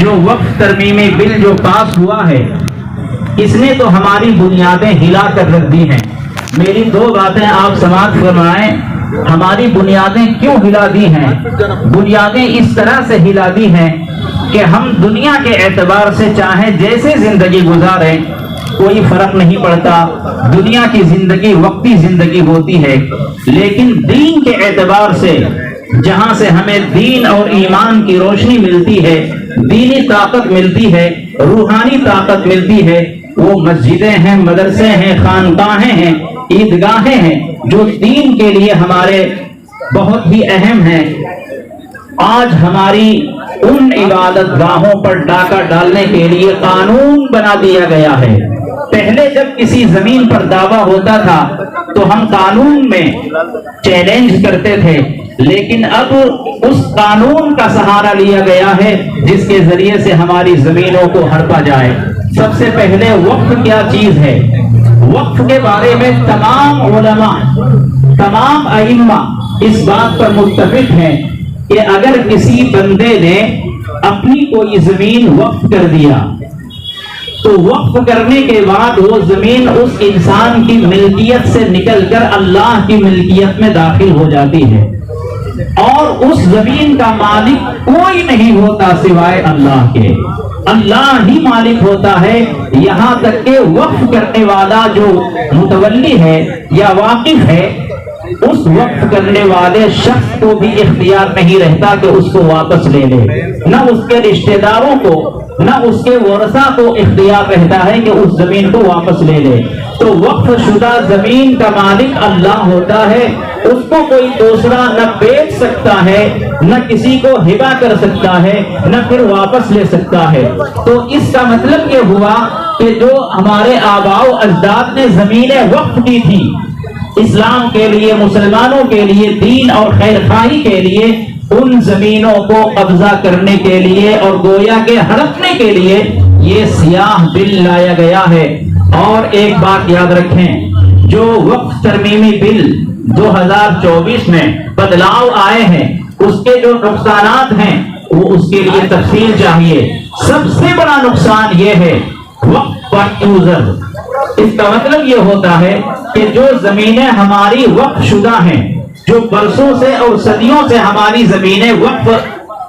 جو وقف ترمیمی بل جو پاس ہوا ہے اس نے تو ہماری بنیادیں ہلا کر رکھ دی ہیں. میری دو باتیں آپ سماعت فرمائیں. ہماری بنیادیں کیوں ہلا دی ہیں؟ بنیادیں اس طرح سے ہلا دی ہیں کہ ہم دنیا کے اعتبار سے چاہے جیسے زندگی گزاریں کوئی فرق نہیں پڑتا. دنیا کی زندگی وقتی زندگی ہوتی ہے، لیکن دین کے اعتبار سے جہاں سے ہمیں دین اور ایمان کی روشنی ملتی ہے، دینی طاقت ملتی ہے، روحانی طاقت ملتی ہے، وہ مسجدیں ہیں، مدرسے ہیں، خانقاہیں ہیں، عیدگاہیں ہیں جو دین کے لیے ہمارے بہت ہی اہم ہیں. آج ہماری ان عبادت گاہوں پر ڈاکہ ڈالنے کے لیے قانون بنا دیا گیا ہے. پہلے جب کسی زمین پر دعویٰ ہوتا تھا تو ہم قانون میں چیلنج کرتے تھے، لیکن اب اس قانون کا سہارا لیا گیا ہے جس کے ذریعے سے ہماری زمینوں کو ہڑپا جائے. سب سے پہلے وقف کیا چیز ہے؟ وقف کے بارے میں تمام علماء، تمام ائمہ اس بات پر متفق ہیں کہ اگر کسی بندے نے اپنی کوئی زمین وقف کر دیا تو وقف کرنے کے بعد وہ زمین اس انسان کی ملکیت سے نکل کر اللہ کی ملکیت میں داخل ہو جاتی ہے، اور اس زمین کا مالک کوئی نہیں ہوتا سوائے اللہ کے. اللہ ہی مالک ہوتا ہے. یہاں تک کہ وقف کرنے والا جو متولی ہے یا واقف ہے، اس وقف کرنے والے شخص کو بھی اختیار نہیں رہتا کہ اس کو واپس لے لے. نہ اس کے رشتہ داروں کو، نہ اس کے ورثہ کو اختیار رہتا ہے کہ اس زمین کو واپس لے لے. تو وقف شدہ زمین کا مالک اللہ ہوتا ہے. اس کو کوئی دوسرا نہ بیچ سکتا ہے، نہ کسی کو ہبہ کر سکتا ہے، نہ پھر واپس لے سکتا ہے. تو اس کا مطلب یہ ہوا کہ جو ہمارے آباء و اجداد نے زمینیں وقف کی تھی اسلام کے لیے، مسلمانوں کے لیے، دین اور خیر خواہی کے لیے، ان زمینوں کو قبضہ کرنے کے لیے اور گویا کے ہڑپنے کے لیے یہ سیاہ بل لایا گیا ہے. اور ایک بات یاد رکھیں، جو وقف ترمیمی بل 2024 میں بدلاؤ آئے ہیں اس کے جو نقصانات ہیں وہ اس کے لیے تفصیل چاہیے. سب سے بڑا نقصان یہ ہے وقف پر یوزر. اس کا مطلب یہ ہوتا ہے کہ جو زمینیں ہماری وقف شدہ ہیں، جو برسوں سے اور صدیوں سے ہماری زمینیں وقف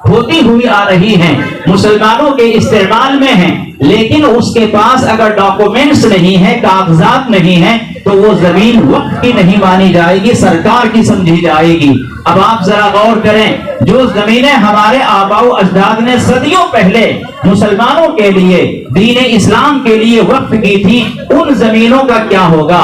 ہوتی ہوئی آ رہی ہیں، مسلمانوں کے استعمال میں ہیں، لیکن اس کے پاس اگر ڈاکومنٹس نہیں ہیں، کاغذات نہیں ہیں، تو وہ زمین وقف کی نہیں مانی جائے گی، سرکار کی سمجھی جائے گی. اب آپ ذرا غور کریں، جو زمینیں ہمارے آباء و اجداد نے صدیوں پہلے مسلمانوں کے لیے، دین اسلام کے لیے وقف کی تھی، ان زمینوں کا کیا ہوگا؟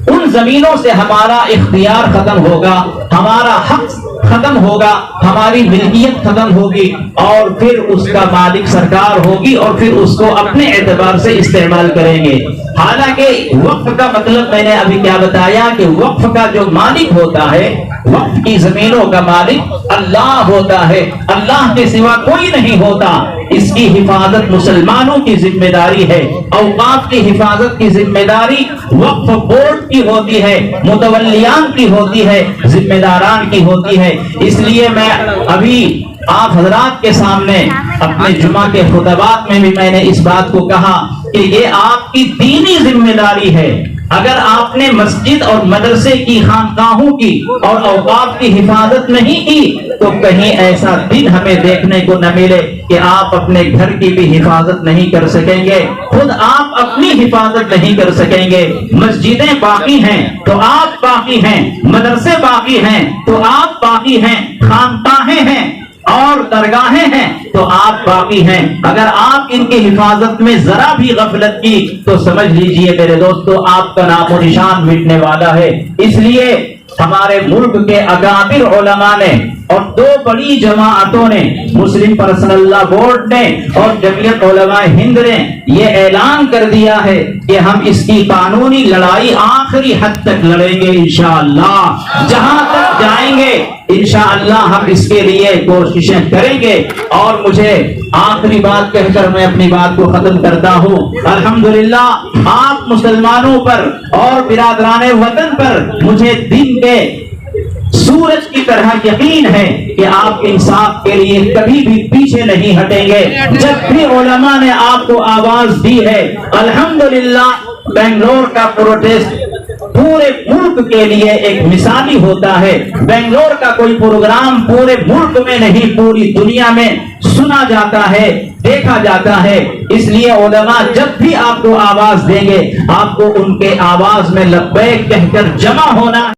ان زمینوں سے ہمارا اختیار ختم ہوگا، ہمارا حق ختم ہوگا، ہماری ملکیت ختم ہوگی، اور پھر اس کا مالک سرکار ہوگی، اور پھر اس کو اپنے اعتبار سے استعمال کریں گے. حالانکہ وقف کا مطلب میں نے ابھی کیا بتایا کہ وقف کا جو مالک ہوتا ہے، وقف کی زمینوں کا مالک اللہ ہوتا ہے. اللہ کے سوا کوئی نہیں ہوتا. اس کی حفاظت مسلمانوں کی ذمہ داری ہے. اوقاف کی حفاظت کی ذمہ داری وقف بورڈ کی ہوتی ہے، متولیان کی ہوتی ہے، ذمہ داران کی ہوتی ہے. اس لیے میں ابھی آپ حضرات کے سامنے اپنے جمعہ کے خطبات میں بھی میں نے اس بات کو کہا کہ یہ آپ کی دینی ذمہ داری ہے. اگر آپ نے مسجد اور مدرسے کی، خانقاہوں کی اور اوقاف کی حفاظت نہیں کی تو کہیں ایسا دن ہمیں دیکھنے کو نہ ملے کہ آپ اپنے گھر کی بھی حفاظت نہیں کر سکیں گے، خود آپ اپنی حفاظت نہیں کر سکیں گے. مسجدیں باقی ہیں تو آپ باقی ہیں، مدرسے باقی ہیں تو آپ باقی ہیں، خانقاہیں ہیں اور درگاہیں ہیں تو آپ باقی ہیں. اگر آپ ان کی حفاظت میں ذرا بھی غفلت کی تو سمجھ لیجئے میرے دوستو آپ کا نام و نشان مٹنے والا ہے. اس لیے ہمارے ملک کے اکابر علماء نے اور دو بڑی جماعتوں نے، مسلم پرسنل لا بورڈ نے اور جمعیت علماء ہند نے یہ اعلان کر دیا ہے کہ ہم اس کی قانونی لڑائی آخری حد تک لڑیں گے انشاءاللہ. جہاں تک جائیں گے انشاءاللہ ہم اس کے لیے کوششیں کریں گے. اور مجھے آخری بات کہہ کر میں اپنی بات کو ختم کرتا ہوں. الحمدللہ آپ مسلمانوں پر اور برادران وطن پر مجھے دن کے سورج کی طرح یقین ہے کہ آپ انصاف کے لیے کبھی بھی پیچھے نہیں ہٹیں گے. جب بھی علماء نے آپ کو آواز دی ہے، الحمدللہ بنگلور کا پروٹیسٹ پورے ملک کے لیے ایک مثالی ہوتا ہے. بنگلور کا کوئی پروگرام پورے ملک میں نہیں پوری دنیا میں سنا جاتا ہے، دیکھا جاتا ہے. اس لیے علماء جب بھی آپ کو آواز دیں گے، آپ کو ان کے آواز میں لبیک کہہ کر جمع ہونا